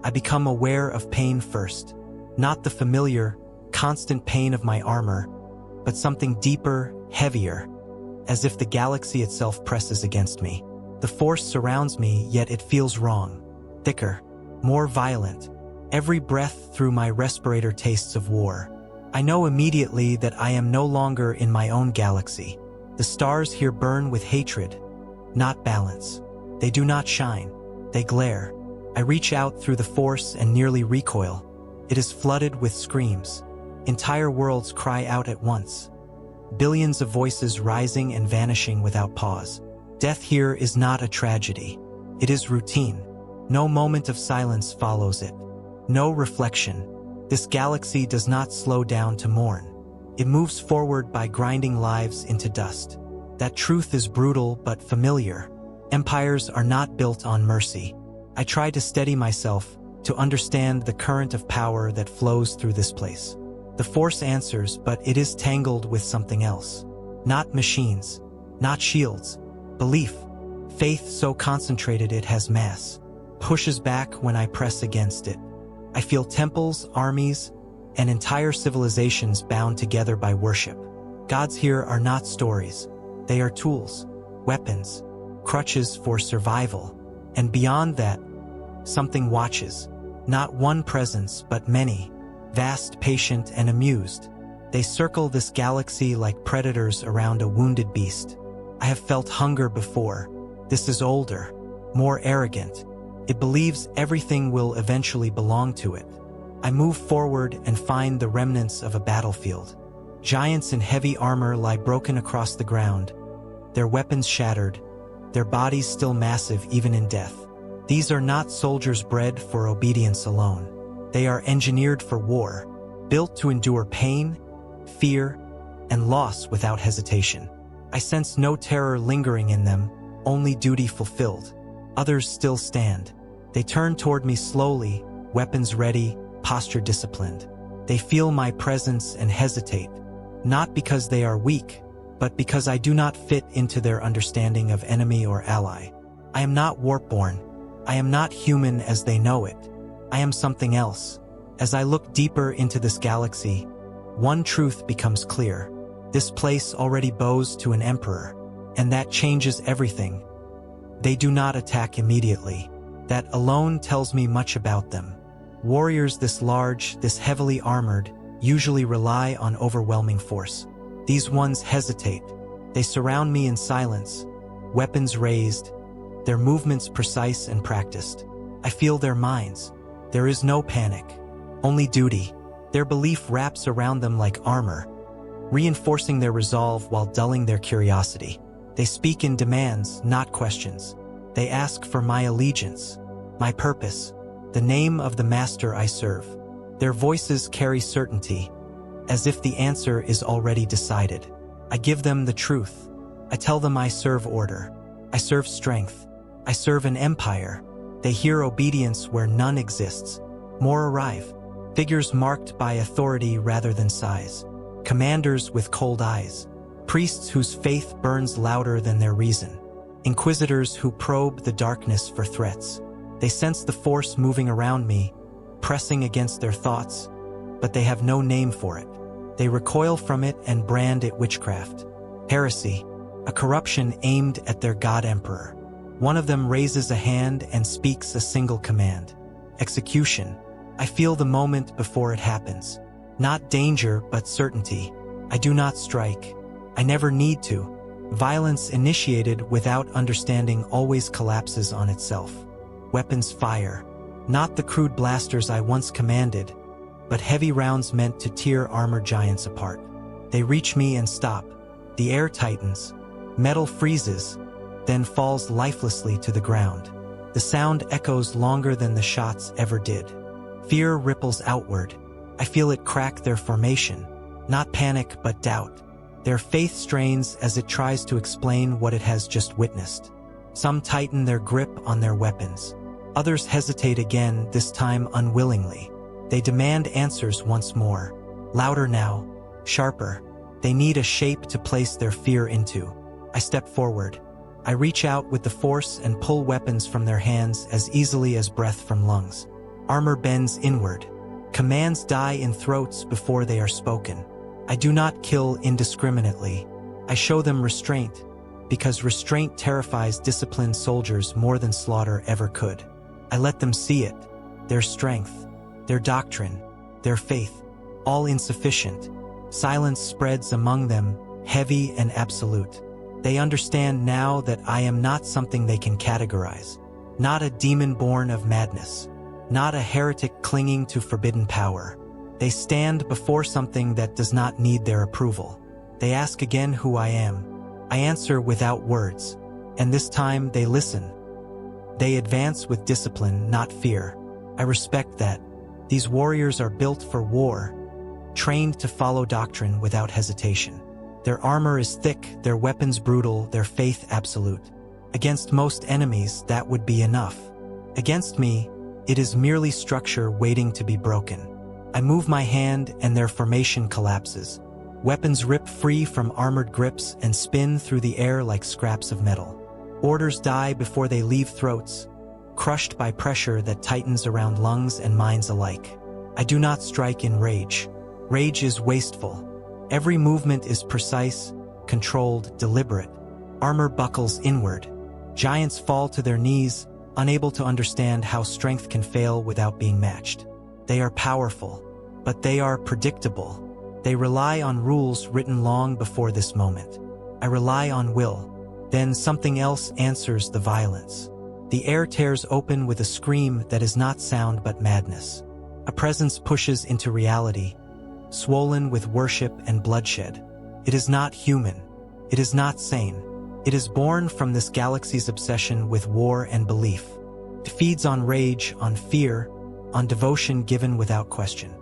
I become aware of pain first. Not the familiar, constant pain of my armor, but something deeper, heavier, as if the galaxy itself presses against me. The force surrounds me, yet it feels wrong. Thicker, more violent. Every breath through my respirator tastes of war. I know immediately that I am no longer in my own galaxy. The stars here burn with hatred, not balance. They do not shine. They glare. I reach out through the force and nearly recoil. It is flooded with screams. Entire worlds cry out at once. Billions of voices rising and vanishing without pause. Death here is not a tragedy. It is routine. No moment of silence follows it. No reflection. This galaxy does not slow down to mourn. It moves forward by grinding lives into dust. That truth is brutal but familiar. Empires are not built on mercy. I try to steady myself, to understand the current of power that flows through this place. The force answers, but it is tangled with something else. Not machines, not shields. Belief, faith so concentrated it has mass, pushes back when I press against it. I feel temples, armies, and entire civilizations bound together by worship. Gods here are not stories. They are tools, weapons, crutches for survival. And beyond that, something watches. Not one presence, but many. Vast, patient, and amused. They circle this galaxy like predators around a wounded beast. I have felt hunger before. This is older, more arrogant. It believes everything will eventually belong to it. I move forward and find the remnants of a battlefield. Giants in heavy armor lie broken across the ground, their weapons shattered, their bodies still massive even in death. These are not soldiers bred for obedience alone. They are engineered for war, built to endure pain, fear, and loss without hesitation. I sense no terror lingering in them, only duty fulfilled. Others still stand. They turn toward me slowly, weapons ready, posture disciplined. They feel my presence and hesitate, not because they are weak, but because I do not fit into their understanding of enemy or ally. I am not warp-born. I am not human as they know it. I am something else. As I look deeper into this galaxy, one truth becomes clear. This place already bows to an emperor, and that changes everything. They do not attack immediately. That alone tells me much about them. Warriors this large, this heavily armored, usually rely on overwhelming force. These ones hesitate. They surround me in silence, weapons raised, their movements precise and practiced. I feel their minds. There is no panic, only duty. Their belief wraps around them like armor, reinforcing their resolve while dulling their curiosity. They speak in demands, not questions. They ask for my allegiance, my purpose, the name of the master I serve. Their voices carry certainty, as if the answer is already decided. I give them the truth. I tell them I serve order. I serve strength. I serve an empire. They hear obedience where none exists. More arrive. Figures marked by authority rather than size. Commanders with cold eyes. Priests whose faith burns louder than their reason. Inquisitors who probe the darkness for threats. They sense the force moving around me, pressing against their thoughts, but they have no name for it. They recoil from it and brand it witchcraft. Heresy, a corruption aimed at their god-emperor. One of them raises a hand and speaks a single command. Execution. I feel the moment before it happens. Not danger, but certainty. I do not strike. I never need to. Violence initiated without understanding always collapses on itself. Weapons fire. Not the crude blasters I once commanded, but heavy rounds meant to tear armored giants apart. They reach me and stop. The air tightens. Metal freezes, then falls lifelessly to the ground. The sound echoes longer than the shots ever did. Fear ripples outward. I feel it crack their formation. Not panic, but doubt. Their faith strains as it tries to explain what it has just witnessed. Some tighten their grip on their weapons. Others hesitate again, this time unwillingly. They demand answers once more. Louder now, sharper. They need a shape to place their fear into. I step forward. I reach out with the force and pull weapons from their hands as easily as breath from lungs. Armor bends inward. Commands die in throats before they are spoken. I do not kill indiscriminately. I show them restraint, because restraint terrifies disciplined soldiers more than slaughter ever could. I let them see it, their strength, their doctrine, their faith, all insufficient. Silence spreads among them, heavy and absolute. They understand now that I am not something they can categorize, not a demon born of madness, not a heretic clinging to forbidden power. They stand before something that does not need their approval. They ask again who I am. I answer without words, and this time they listen. They advance with discipline, not fear. I respect that. These warriors are built for war, trained to follow doctrine without hesitation. Their armor is thick, their weapons brutal, their faith absolute. Against most enemies, that would be enough. Against me, it is merely structure waiting to be broken. I move my hand and their formation collapses. Weapons rip free from armored grips and spin through the air like scraps of metal. Orders die before they leave throats, crushed by pressure that tightens around lungs and minds alike. I do not strike in rage. Rage is wasteful. Every movement is precise, controlled, deliberate. Armor buckles inward. Giants fall to their knees, unable to understand how strength can fail without being matched. They are powerful, but they are predictable. They rely on rules written long before this moment. I rely on will. Then something else answers the violence. The air tears open with a scream that is not sound but madness. A presence pushes into reality, swollen with worship and bloodshed. It is not human. It is not sane. It is born from this galaxy's obsession with war and belief. It feeds on rage, on fear, on devotion given without question.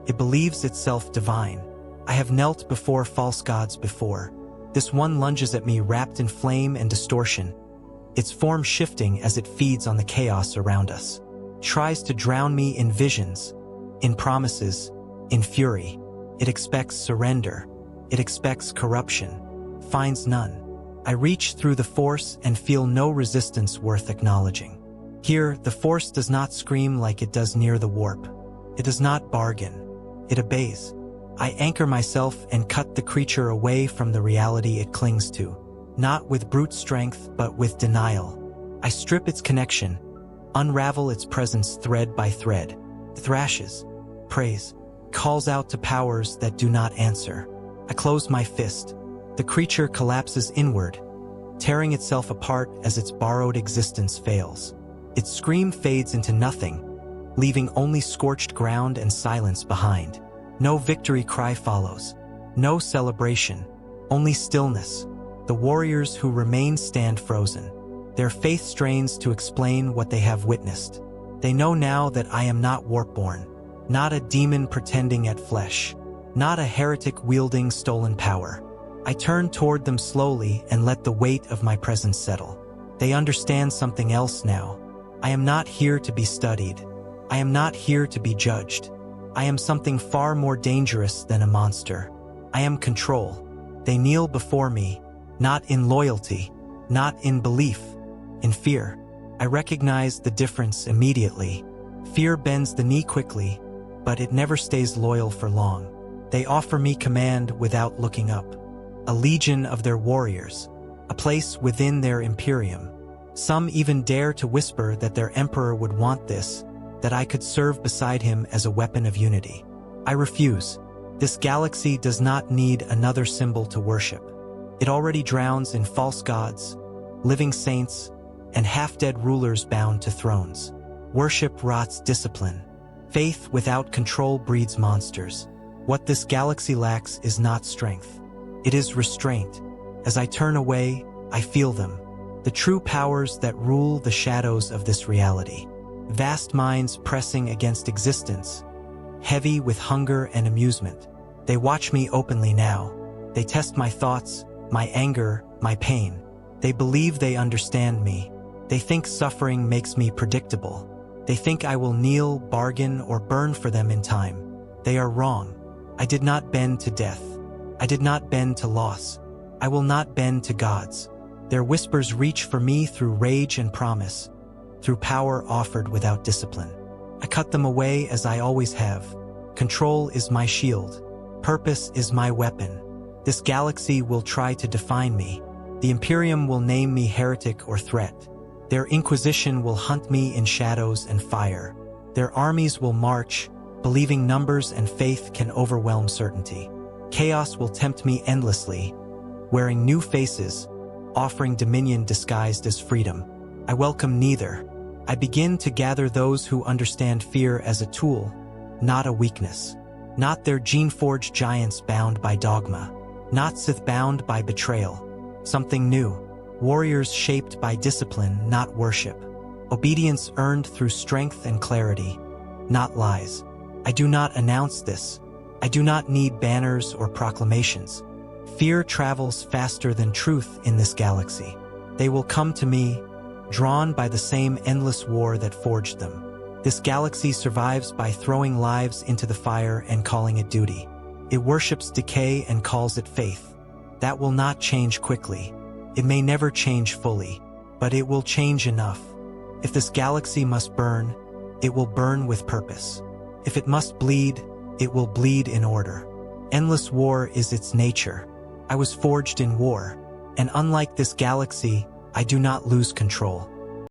It believes itself divine. I have knelt before false gods before. This one lunges at me wrapped in flame and distortion, its form shifting as it feeds on the chaos around us. Tries to drown me in visions, in promises, in fury. It expects surrender. It expects corruption. Finds none. I reach through the force and feel no resistance worth acknowledging. Here, the force does not scream like it does near the warp. It does not bargain. It obeys. I anchor myself and cut the creature away from the reality it clings to, not with brute strength but with denial. I strip its connection, unravel its presence thread by thread. Thrashes, prays, calls out to powers that do not answer. I close my fist. The creature collapses inward, tearing itself apart as its borrowed existence fails. Its scream fades into nothing, leaving only scorched ground and silence behind. No victory cry follows. No celebration. Only stillness. The warriors who remain stand frozen. Their faith strains to explain what they have witnessed. They know now that I am not warp-born, not a demon pretending at flesh, not a heretic wielding stolen power. I turn toward them slowly and let the weight of my presence settle. They understand something else now. I am not here to be studied. I am not here to be judged. I am something far more dangerous than a monster. I am control. They kneel before me, not in loyalty, not in belief, in fear. I recognize the difference immediately. Fear bends the knee quickly, but it never stays loyal for long. They offer me command without looking up. A legion of their warriors, a place within their Imperium. Some even dare to whisper that their emperor would want this, that I could serve beside him as a weapon of unity. I refuse. This galaxy does not need another symbol to worship. It already drowns in false gods, living saints, and half-dead rulers bound to thrones. Worship rots discipline. Faith without control breeds monsters. What this galaxy lacks is not strength. It is restraint. As I turn away, I feel them. The true powers that rule the shadows of this reality. Vast minds pressing against existence, heavy with hunger and amusement. They watch me openly now. They test my thoughts, my anger, my pain. They believe they understand me. They think suffering makes me predictable. They think I will kneel, bargain, or burn for them in time. They are wrong. I did not bend to death. I did not bend to loss. I will not bend to gods. Their whispers reach for me through rage and promise, through power offered without discipline. I cut them away as I always have. Control is my shield. Purpose is my weapon. This galaxy will try to define me. The Imperium will name me heretic or threat. Their Inquisition will hunt me in shadows and fire. Their armies will march, believing numbers and faith can overwhelm certainty. Chaos will tempt me endlessly, wearing new faces, offering dominion disguised as freedom. I welcome neither. I begin to gather those who understand fear as a tool, not a weakness. Not their gene-forged giants bound by dogma. Not Sith bound by betrayal. Something new. Warriors shaped by discipline, not worship. Obedience earned through strength and clarity, not lies. I do not announce this. I do not need banners or proclamations. Fear travels faster than truth in this galaxy. They will come to me, drawn by the same endless war that forged them. This galaxy survives by throwing lives into the fire and calling it duty. It worships decay and calls it faith. That will not change quickly. It may never change fully, but it will change enough. If this galaxy must burn, it will burn with purpose. If it must bleed, it will bleed in order. Endless war is its nature. I was forged in war, and unlike this galaxy, I do not lose control.